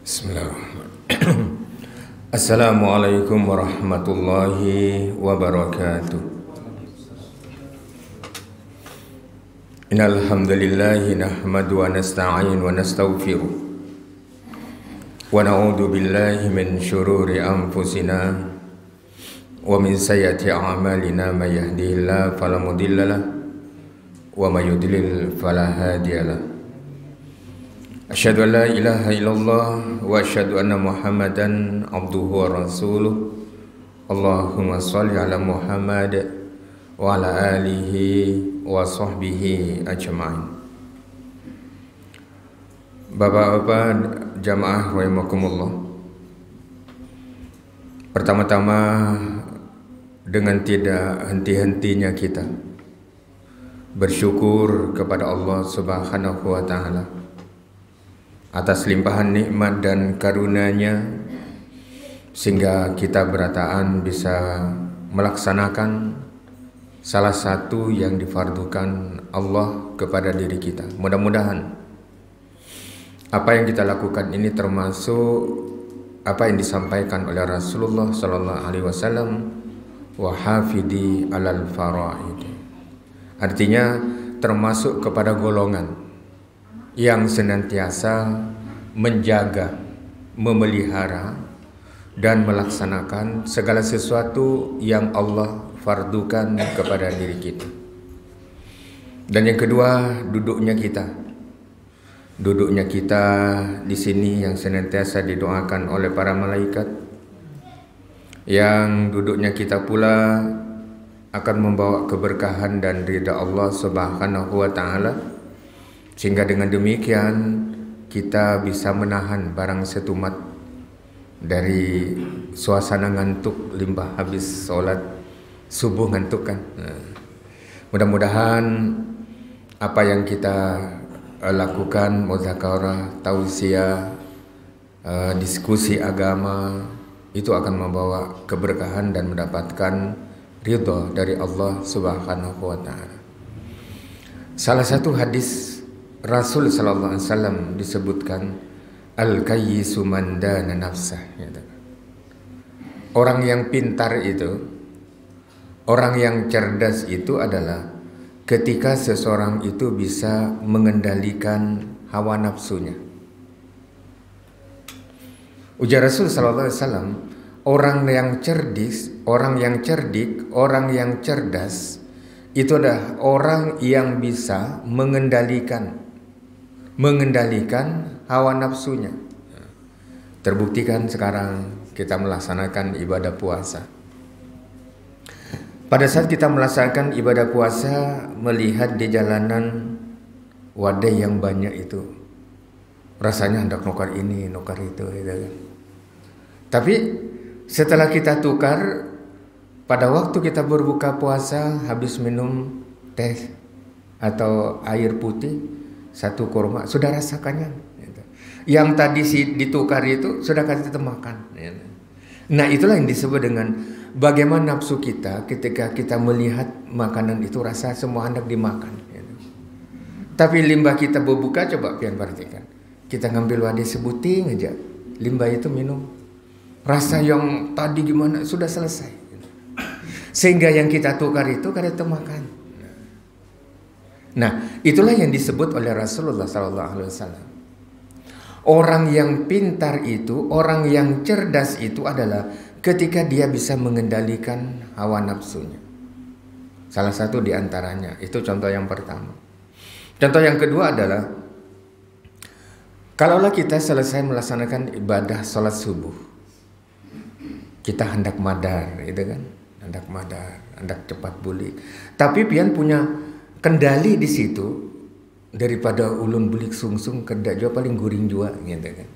Bismillahirrahmanirrahim. Assalamualaikum warahmatullahi wabarakatuh. Innal hamdalillahi nahmadu wa nasta'in wa nastaghfiruh wa na'udzu billahi min syururi anfusina wa min sayyiati a'malina may yahdihillahu fala mudhillalah wa may yudlil fala hadiyalah. Asyhadu an la ilaha illallah wa asyhadu anna Muhammadan abduhu wa rasuluh. Allahumma shalli ala Muhammad wa ala alihi wa sahbihi ajma'in. Bapak-bapak jamaah rahimakumullah. Pertama-tama, dengan tidak henti-hentinya kita bersyukur kepada Allah Subhanahu wa taala atas limpahan nikmat dan karunia-Nya sehingga kita berataan bisa melaksanakan salah satu yang difardukan Allah kepada diri kita. Mudah-mudahan apa yang kita lakukan ini termasuk apa yang disampaikan oleh Rasulullah sallallahu alaihi wasallam, wa hafidi alal faraid. Artinya termasuk kepada golongan yang senantiasa menjaga, memelihara dan melaksanakan segala sesuatu yang Allah fardukan kepada diri kita. Dan yang kedua, duduknya kita di sini yang senantiasa didoakan oleh para malaikat, yang duduknya kita pula akan membawa keberkahan dan ridha Allah Subhanahu wa taala, sehingga dengan demikian kita bisa menahan barang setumat dari suasana ngantuk limbah habis sholat subuh ngantuk kan. Mudah-mudahan apa yang kita lakukan, muzakarah, tausiah, diskusi agama, itu akan membawa keberkahan dan mendapatkan ridha dari Allah Subhanahu wa taala. Salah satu hadis Rasul sallallahu alaihi wasallam disebutkan al-kayyisu man dana nafsah. Orang yang pintar itu, orang yang cerdas itu adalah ketika seseorang itu bisa mengendalikan hawa nafsunya. Ujar Rasul sallallahu alaihi wasallam, orang yang cerdik, orang yang cerdas itu adalah orang yang bisa mengendalikan hawa nafsunya. Terbuktikan sekarang kita melaksanakan ibadah puasa. Pada saat kita melaksanakan ibadah puasa, melihat di jalanan wadah yang banyak itu, rasanya hendak nukar ini, nukar itu, gitu kan. Tapi setelah kita tukar, pada waktu kita berbuka puasa, habis minum teh atau air putih, satu kurma, sudah rasakannya. Yang tadi ditukar itu sudah kita makan. Nah, itulah yang disebut dengan bagaimana nafsu kita ketika kita melihat makanan itu rasa semua hendak dimakan. Tapi limbah kita berbuka, coba pian perhatikan. Kita ngambil wadah sebuting aja, limbah itu minum. Rasa yang tadi gimana sudah selesai. Sehingga yang kita tukar itu kita makan. Nah, itulah yang disebut oleh Rasulullah SAW. Orang yang pintar itu, orang yang cerdas itu adalah ketika dia bisa mengendalikan hawa nafsunya. Salah satu di antaranya, itu contoh yang pertama. Contoh yang kedua adalah, kalaulah kita selesai melaksanakan ibadah sholat subuh, kita hendak madar, gitu kan? Hendak cepat bulik. Tapi pian punya kendali di situ, daripada ulun bulik sungsung kendak jua paling guring jua, gitu kan.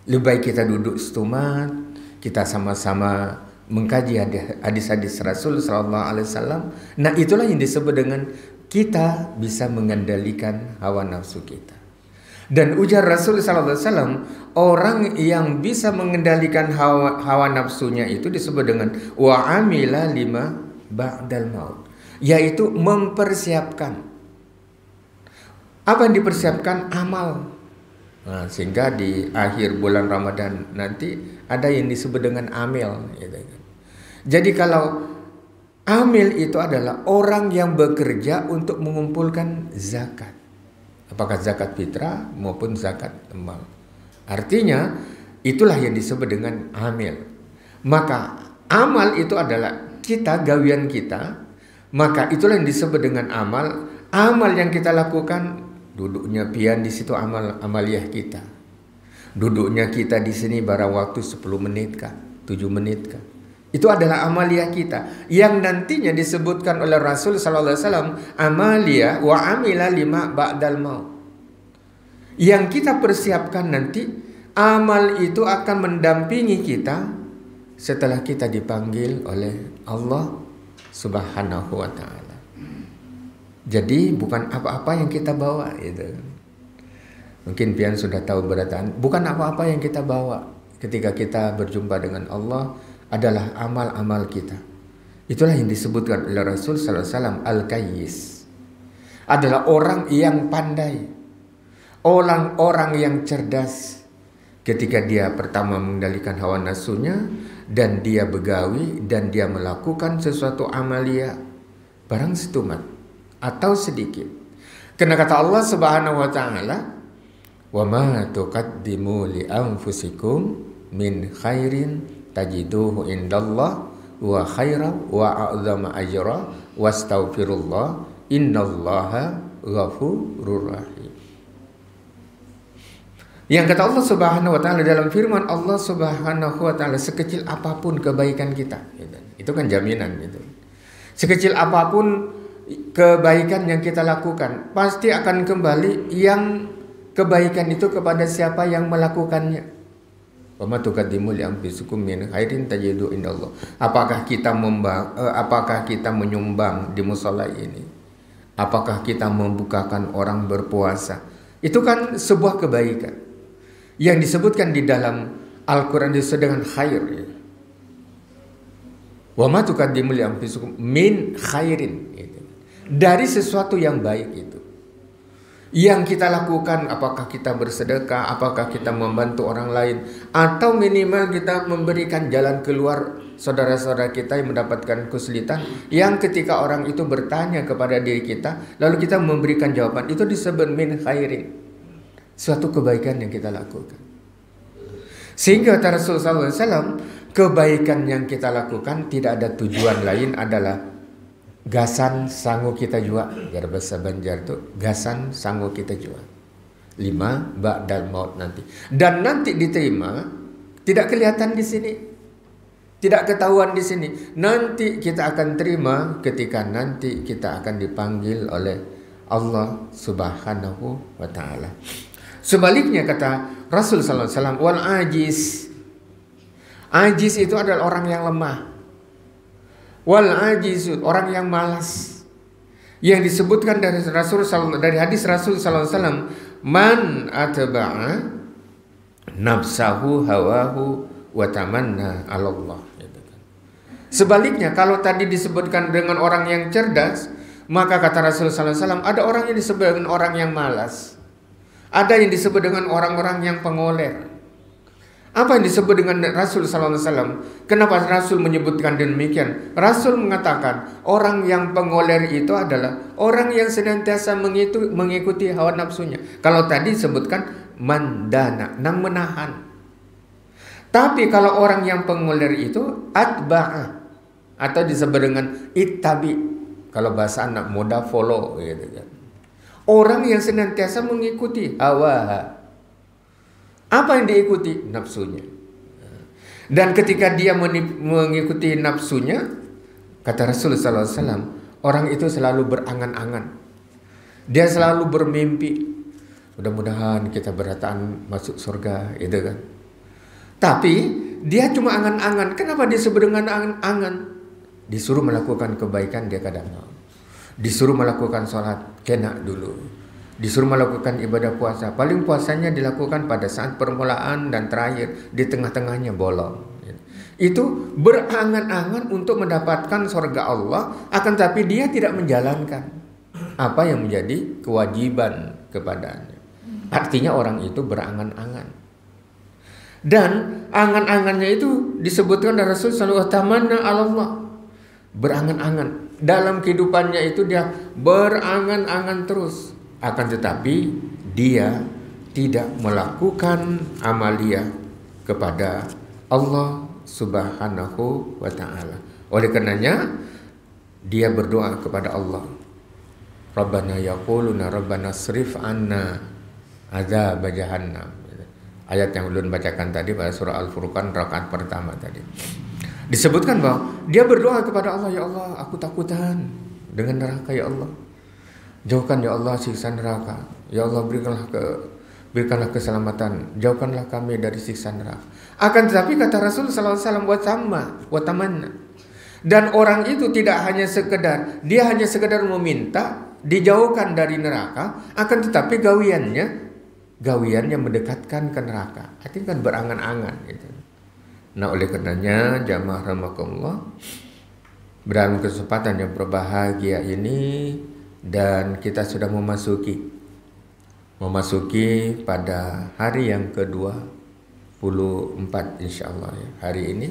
Lebih baik kita duduk stumat, kita sama-sama mengkaji hadis-hadis Rasul sallallahu alaihi wasallam. Nah, itulah yang disebut dengan kita bisa mengendalikan hawa nafsu kita. Dan ujar Rasul sallallahu alaihi wasallam, orang yang bisa mengendalikan hawa nafsunya itu disebut dengan wa amila lima ba'dal maut, yaitu mempersiapkan. Apa yang dipersiapkan? Amal. Nah, sehingga di akhir bulan Ramadan nanti ada yang disebut dengan amil. Gitu. Jadi kalau amil itu adalah orang yang bekerja untuk mengumpulkan zakat. Apakah zakat fitrah maupun zakat mal. Artinya itulah yang disebut dengan amil. Maka amal itu adalah kita, gawian kita. Maka itulah yang disebut dengan amal. Amal yang kita lakukan, duduknya pian di situ amaliyah kita. Duduknya kita di sini barang waktu 10 menit kah, 7 menit kah. Itu adalah amaliyah kita yang nantinya disebutkan oleh Rasul sallallahu alaihi wasallam, amaliyah wa amila lima ba'dal maut. Yang kita persiapkan nanti, amal itu akan mendampingi kita setelah kita dipanggil oleh Allah Subhanahu wa taala. Jadi bukan apa-apa yang kita bawa itu. Mungkin pian sudah tahu berataan, bukan apa-apa yang kita bawa ketika kita berjumpa dengan Allah adalah amal-amal kita. Itulah yang disebutkan oleh Rasul sallallahu alaihi wasallam, al-kayyis. Adalah orang yang pandai. Orang-orang yang cerdas ketika dia pertama mengendalikan hawa nafsunya dan dia begawi dan dia melakukan sesuatu amalia barang setumat atau sedikit. Karena kata Allah Subhanahu wa taala, "Wa ma tuqaddimu li anfusikum min khairin tajiduhu indallah wa khairan wa a'zama ajra wastaghfirullah innallaha ghafurur rahim." Yang kata Allah Subhanahu wa taala dalam firman Allah Subhanahu wa taala, sekecil apapun kebaikan kita, itu kan jaminan gitu. Sekecil apapun kebaikan yang kita lakukan, pasti akan kembali yang kebaikan itu kepada siapa yang melakukannya. Wa ma tuqaddimu li anfusikum min khairin tajidu indallah. Apakah kita menyumbang di musala ini? Apakah kita membukakan orang berpuasa? Itu kan sebuah kebaikan yang disebutkan di dalam Al-Quran disebut dengan khair. Wa ma tuqaddimu li anfusikum min khairin. Dari sesuatu yang baik itu. Yang kita lakukan, apakah kita bersedekah, apakah kita membantu orang lain, atau minimal kita memberikan jalan keluar saudara-saudara kita yang mendapatkan kesulitan, yang ketika orang itu bertanya kepada diri kita, lalu kita memberikan jawaban, itu disebut min khairin. Suatu kebaikan yang kita lakukan. Sehingga kata Rasulullah SAW, kebaikan yang kita lakukan tidak ada tujuan lain adalah gasan sanggup kita jual. Biar bahasa Banjar itu gasan sanggup kita jual. 5 ba'dal maut nanti. Dan nanti diterima tidak kelihatan di sini. Tidak ketahuan di sini. Nanti kita akan terima ketika nanti kita akan dipanggil oleh Allah Subhanahu wa taala. Sebaliknya kata Rasul sallallahu alaihi wasallam, wal ajiz. Ajiz itu adalah orang yang lemah. Wal ajiz, orang yang malas. Yang disebutkan dari hadis Rasul sallallahu alaihi wasallam, man atba'a nafsahu hawahu wa tamanna 'ala Allah. Sebaliknya kalau tadi disebutkan dengan orang yang cerdas, maka kata Rasul sallallahu alaihi wasallam, ada orang yang disebut dengan orang yang malas. Ada yang disebut dengan orang-orang yang pengoler. Apa yang disebut dengan Rasul sallallahu alaihi wasallam? Kenapa Rasul menyebutkan demikian? Rasul mengatakan orang yang pengoler itu adalah orang yang senantiasa mengikuti hawa nafsunya. Kalau tadi disebutkan mandana, nang menahan. Tapi kalau orang yang pengoler itu atba'a, atau disebut dengan ittabi. Kalau bahasa anak muda follow gitu kan. Orang yang senantiasa mengikuti hawa. Apa yang diikuti? Nafsunya. Dan ketika dia mengikuti nafsunya, kata Rasulullah SAW, orang itu selalu berangan-angan. Dia selalu bermimpi. Mudah-mudahan kita berataan masuk surga, gitu kan. Tapi dia cuma angan-angan. Kenapa disebut dengan angan-angan? Disuruh melakukan kebaikan dia kadang mau. Disuruh melakukan sholat, kena dulu. Disuruh melakukan ibadah puasa. Paling puasanya dilakukan pada saat permulaan dan terakhir. Di tengah-tengahnya bolong. Itu berangan-angan untuk mendapatkan surga Allah. Akan tapi dia tidak menjalankan apa yang menjadi kewajiban kepadanya. Artinya orang itu berangan-angan. Dan angan-angannya itu disebutkan dari Rasul sallallahu alaihi wasallam, Allah berangan-angan. Dalam kehidupannya itu dia berangan-angan terus. Akan tetapi dia tidak melakukan amalia kepada Allah Subhanahu wa ta'ala. Oleh karenanya dia berdoa kepada Allah. Rabbana yaquluna Rabbana srif anna azab jahannam. Ayat yang ulun bacakan tadi pada surah Al-Furqan rakaat pertama tadi. Disebutkan bahwa dia berdoa kepada Allah, ya Allah, aku takutan dengan neraka ya Allah. Jauhkan ya Allah siksa neraka. Ya Allah berikanlah keselamatan. Jauhkanlah kami dari siksa neraka. Akan tetapi kata Rasul sallallahu alaihi wasallam wa tamanna. Dan orang itu tidak hanya sekedar meminta dijauhkan dari neraka, akan tetapi gawiannya mendekatkan ke neraka. Artinya kan berangan-angan gitu. Nah, oleh karenanya jamaah rahimakumullah, dalam kesempatan yang berbahagia ini dan kita sudah memasuki pada hari yang ke-24 insyaallah ya, hari ini,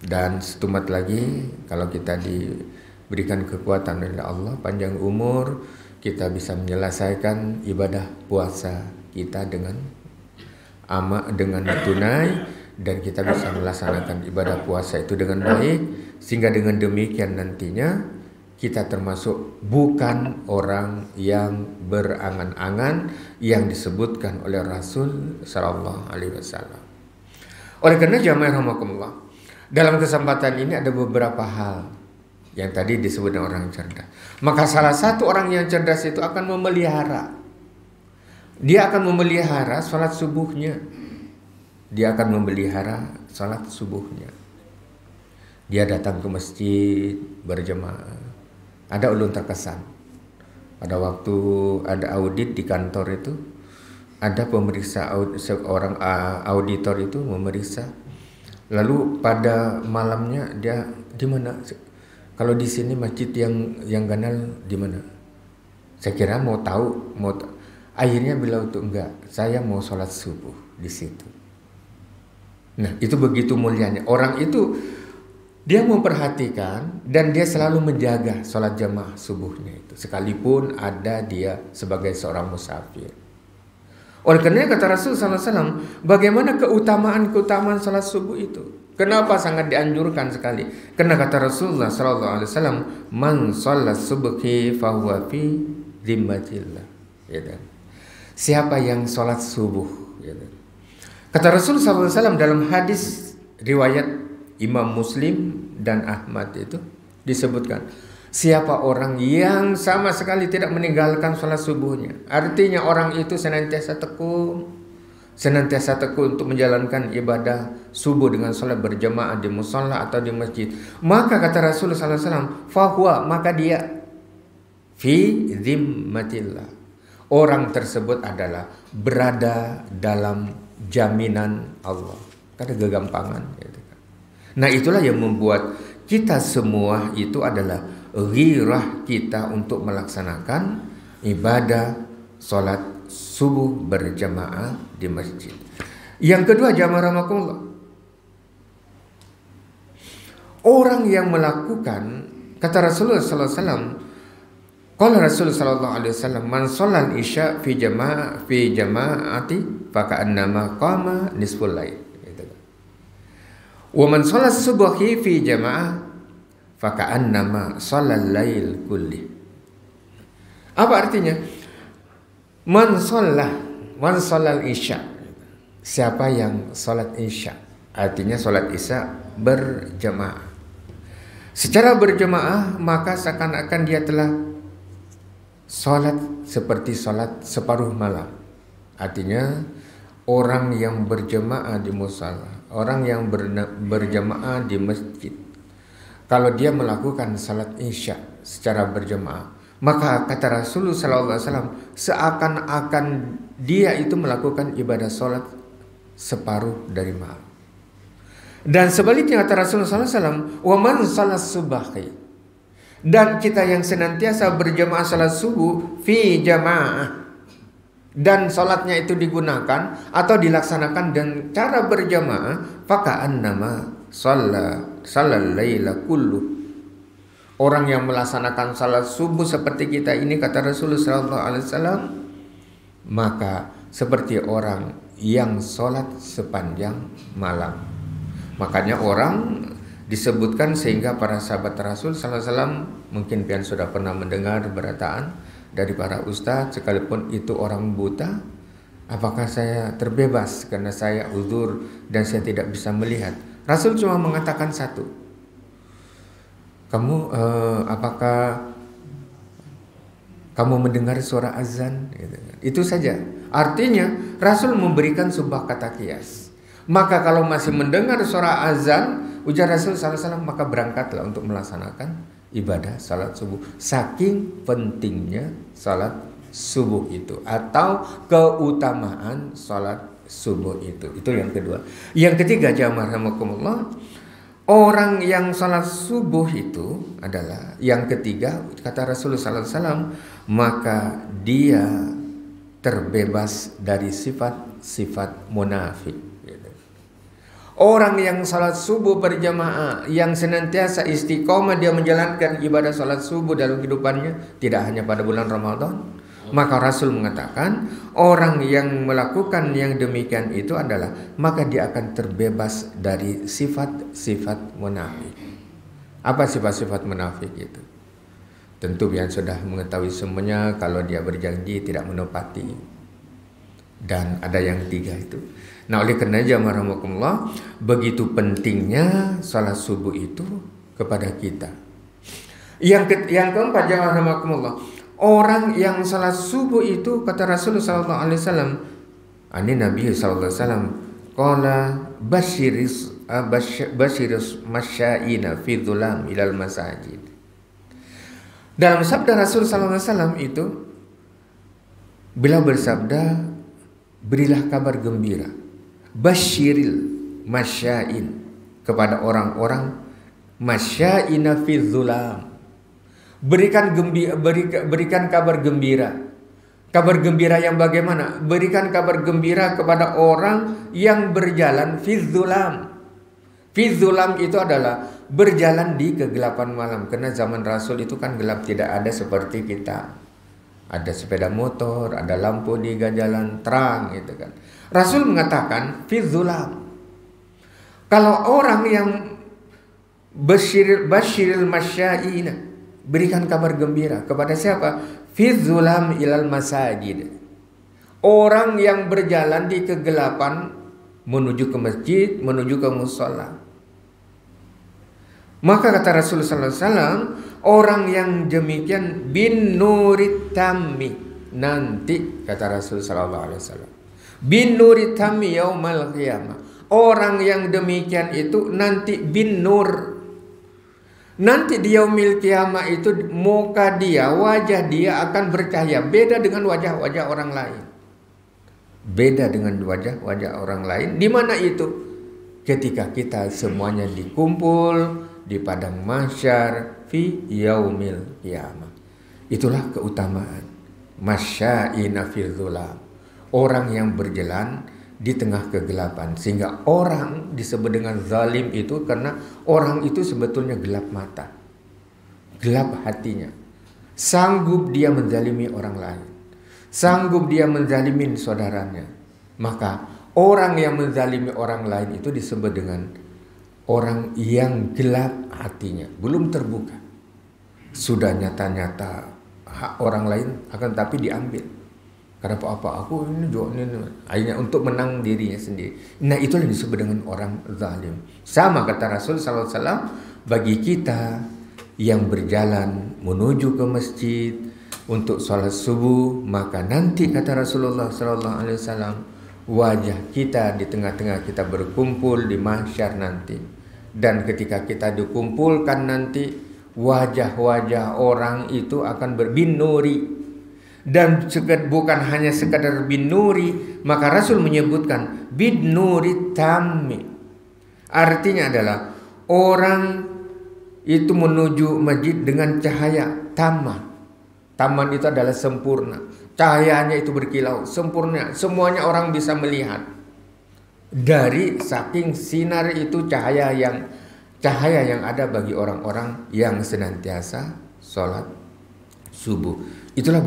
dan setumat lagi kalau kita diberikan kekuatan oleh Allah, panjang umur, kita bisa menyelesaikan ibadah puasa kita dengan tunai, dan kita bisa melaksanakan ibadah puasa itu dengan baik, sehingga dengan demikian nantinya kita termasuk bukan orang yang berangan-angan yang disebutkan oleh Rasul sallallahu alaihi wasallam. Oleh karena jamaah rahimakumullah, dalam kesempatan ini ada beberapa hal yang tadi disebut orang cerdas. Maka salah satu orang yang cerdas itu akan memelihara. Dia akan memelihara salat subuhnya. Dia datang ke masjid berjamaah. Ada ulun terkesan. Pada waktu ada audit di kantor itu, ada pemeriksa seorang auditor itu memeriksa. Lalu pada malamnya dia di mana? Kalau di sini masjid yang ganal di mana? Saya kira mau tahu. Akhirnya bilang itu enggak, saya mau sholat subuh di situ. Nah, itu begitu mulianya. Orang itu dia memperhatikan dan dia selalu menjaga sholat jamaah subuhnya itu, sekalipun ada dia sebagai seorang musafir. Oleh karena kata Rasul SAW, bagaimana keutamaan sholat subuh itu? Kenapa sangat dianjurkan sekali? Karena kata Rasulullah SAW, man sholat subhi fahuwa fi zimmatillah. Ya, siapa yang sholat subuh? Ya, kata Rasulullah SAW dalam hadis riwayat Imam Muslim dan Ahmad itu disebutkan, siapa orang yang sama sekali tidak meninggalkan sholat subuhnya, artinya orang itu senantiasa tekun untuk menjalankan ibadah subuh dengan sholat berjamaah di musalla atau di masjid, maka kata Rasulullah SAW, fahuwa, maka dia fi zimmatillah, orang tersebut adalah berada dalam jaminan Allah. Karena kegampangan. Nah, itulah yang membuat kita semua itu adalah ghirah kita untuk melaksanakan ibadah sholat subuh berjamaah di masjid. Yang kedua, jamaah rahimakumullah, orang yang melakukan, kata Rasulullah SAW, qala Rasul sallallahu alaihi wasallam, man shallal isya fi jama'ati faka'annama qama nisful lail. Gitu. Wa man shallal subhi fi jama'ah faka'annama shallal lail kulli. Apa artinya? Man shallal isya. Siapa yang salat isya? Artinya salat isya berjamaah. Secara berjamaah, maka seakan-akan dia telah sholat seperti sholat separuh malam. Artinya orang yang berjamaah di musala, orang yang berjamaah di masjid, kalau dia melakukan sholat isya secara berjamaah, maka kata Rasulullah SAW, seakan-akan dia itu melakukan ibadah sholat separuh dari malam. Dan sebaliknya kata Rasulullah SAW, wa man sholat subahi, dan kita yang senantiasa berjamaah salat subuh fi jamaah dan sholatnya itu digunakan atau dilaksanakan dengan cara berjamaah, faka'annama shalal laila kullu. Orang yang melaksanakan salat subuh seperti kita ini, kata Rasulullah SAW, maka seperti orang yang sholat sepanjang malam. Makanya orang disebutkan, sehingga para sahabat Rasul SAW, mungkin pian sudah pernah mendengar berataan dari para ustadz, sekalipun itu orang buta, apakah saya terbebas karena saya uzur dan saya tidak bisa melihat? Rasul cuma mengatakan satu, apakah kamu mendengar suara azan? Itu saja. Artinya Rasul memberikan sebuah kata kias. Maka kalau masih mendengar suara azan, ujar Rasul SAW, maka berangkatlah untuk melaksanakan ibadah salat subuh. Saking pentingnya salat subuh itu, atau keutamaan salat subuh itu. Itu yang kedua. Yang ketiga, jamaah rahimakumullah, orang yang salat subuh itu adalah yang ketiga, kata Rasulullah SAW, maka dia terbebas dari sifat-sifat munafik. Orang yang salat subuh berjamaah, yang senantiasa istiqomah dia menjalankan ibadah salat subuh dalam kehidupannya, tidak hanya pada bulan Ramadan, maka Rasul mengatakan orang yang melakukan yang demikian itu adalah, maka dia akan terbebas dari sifat-sifat munafik. Apa sifat-sifat munafik itu? Tentu yang sudah mengetahui semuanya, kalau dia berjanji tidak menepati, dan ada yang tiga itu. Nah, oleh karena jamaah rahimakumullah, begitu pentingnya salat subuh itu kepada kita. Yang keempat, jamaah rahimakumullah, orang yang salat subuh itu, kata Rasulullah SAW, Nabi SAW, qala basyiris masyaina fi dhulam ilal masajid. Dalam sabda Rasul SAW itu, beliau bersabda, berilah kabar gembira, basyiril masyain, kepada orang-orang masyaina fi dhulam, berikan kabar gembira. Kabar gembira yang bagaimana? Berikan kabar gembira kepada orang yang berjalan fi dhulam. Fi dhulam itu adalah berjalan di kegelapan malam. Karena zaman Rasul itu kan gelap, tidak ada seperti kita. Ada sepeda motor, ada lampu di jalan terang gitu kan. Rasul mengatakan fi dhulam. Kalau orang yang basyiril masyaina, berikan kabar gembira kepada siapa? Fi dhulam ilal masajid. Orang yang berjalan di kegelapan menuju ke masjid, menuju ke mushola. Maka kata Rasulullah SAW, orang yang demikian bin nurit tammi, nanti kata Rasulullah SAW, bin nurit tammi yaumal qiyamah, orang yang demikian itu nanti bin nur, nanti di yaumil qiyamah itu muka dia, wajah dia akan bercahaya, beda dengan wajah-wajah orang lain. Beda dengan wajah-wajah orang lain. Di mana itu? Ketika kita semuanya dikumpul di padang mahsyar fi yaumil qiyamah. Itulah keutamaan masyaina fil dhulam, orang yang berjalan di tengah kegelapan. Sehingga orang disebut dengan zalim itu karena orang itu sebetulnya gelap mata, gelap hatinya. Sanggup dia menzalimi orang lain, sanggup dia menzalimi saudaranya. Maka orang yang menzalimi orang lain itu disebut dengan orang yang gelap hatinya, belum terbuka. Sudah nyata-nyata hak orang lain, akan tapi diambil. Karena apa aku ini hanya untuk menang dirinya sendiri. Nah, itulah yang disebut dengan orang zalim. Sama kata Rasul SAW, bagi kita yang berjalan menuju ke masjid untuk sholat subuh, maka nanti kata Rasulullah SAW, wajah kita di tengah-tengah kita berkumpul di mahsyar nanti. Dan ketika kita dikumpulkan nanti, wajah-wajah orang itu akan berbinuri. Dan bukan hanya sekadar binuri, maka Rasul menyebutkan binuri tammi. Artinya adalah orang itu menuju masjid dengan cahaya taman. Taman itu adalah sempurna. Cahayanya itu berkilau sempurna, semuanya orang bisa melihat. Dari saking sinar itu cahaya yang ada bagi orang-orang yang senantiasa sholat subuh. Itulah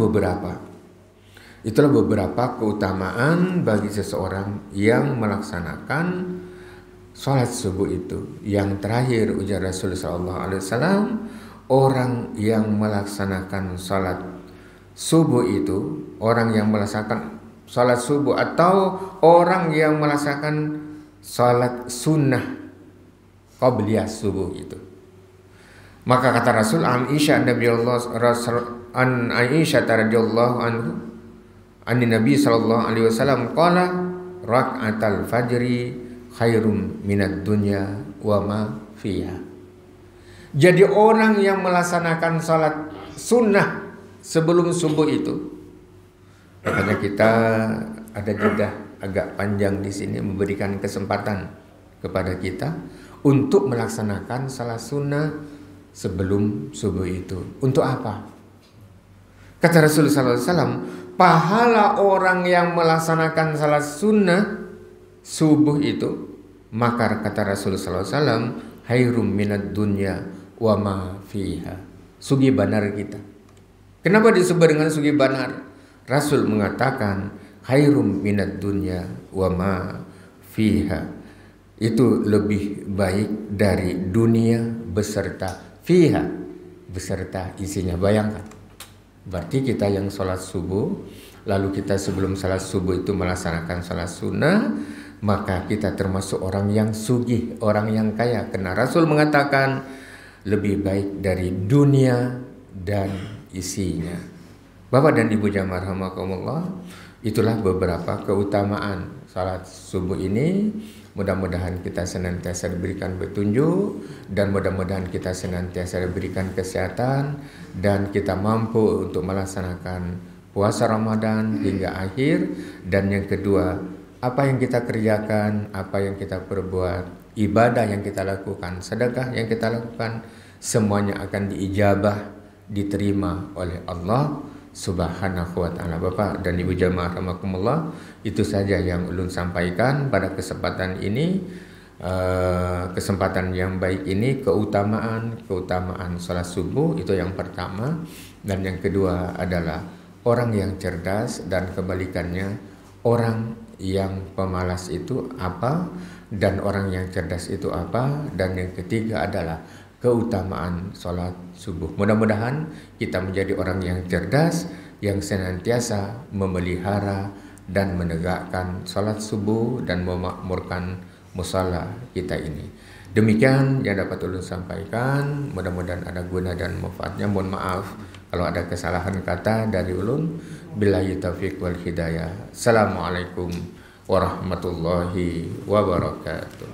beberapa keutamaan bagi seseorang yang melaksanakan sholat subuh itu. Yang terakhir ujar Rasulullah SAW, orang yang melaksanakan sholat subuh itu, orang yang melaksanakan sholat subuh atau orang yang melaksanakan sholat sunnah qabliyah subuh itu. Maka kata Rasul Aisyah radhiyallahu anhu Nabi sallallahu alaihi wasallam qala rak'atal fajri khairum minad dunya wa ma fiha. Jadi orang yang melaksanakan salat sunnah sebelum subuh itu, makanya kita ada jeda agak panjang di sini memberikan kesempatan kepada kita untuk melaksanakan salat sunnah sebelum subuh itu. Untuk apa? Kata Rasulullah SAW, pahala orang yang melaksanakan salat sunnah subuh itu, maka kata Rasulullah SAW, khairum minad dunya wa ma fiha. Sugi banar kita. Kenapa disebut dengan sugi banar? Rasul mengatakan khairum minad dunya wa ma fiha. Itu lebih baik dari dunia beserta fiha, beserta isinya. Bayangkan, berarti kita yang sholat subuh, lalu kita sebelum sholat subuh itu melaksanakan sholat sunnah, maka kita termasuk orang yang sugih, orang yang kaya. Karena Rasul mengatakan lebih baik dari dunia dan isinya. Bapak dan Ibu jamaah rahimakumullah, itulah beberapa keutamaan sholat subuh ini. Mudah-mudahan kita senantiasa diberikan petunjuk, dan mudah-mudahan kita senantiasa diberikan kesehatan, dan kita mampu untuk melaksanakan puasa Ramadan hingga akhir. Dan yang kedua, apa yang kita kerjakan, apa yang kita perbuat, ibadah yang kita lakukan, sedekah yang kita lakukan, semuanya akan diijabah, diterima oleh Allah Subhanahu wa ta'ala. Bapak dan Ibu jamaah rahimakumullah, itu saja yang ulun sampaikan pada kesempatan ini, kesempatan yang baik ini. Keutamaan salat subuh itu yang pertama, dan yang kedua adalah orang yang cerdas, dan kebalikannya orang yang pemalas itu apa, dan orang yang cerdas itu apa, dan yang ketiga adalah keutamaan sholat subuh. Mudah-mudahan kita menjadi orang yang cerdas, yang senantiasa memelihara dan menegakkan sholat subuh dan memakmurkan musala kita ini. Demikian yang dapat ulun sampaikan. Mudah-mudahan ada guna dan manfaatnya. Mohon maaf kalau ada kesalahan kata dari ulun. Billahi taufiq wal hidayah. Assalamualaikum warahmatullahi wabarakatuh.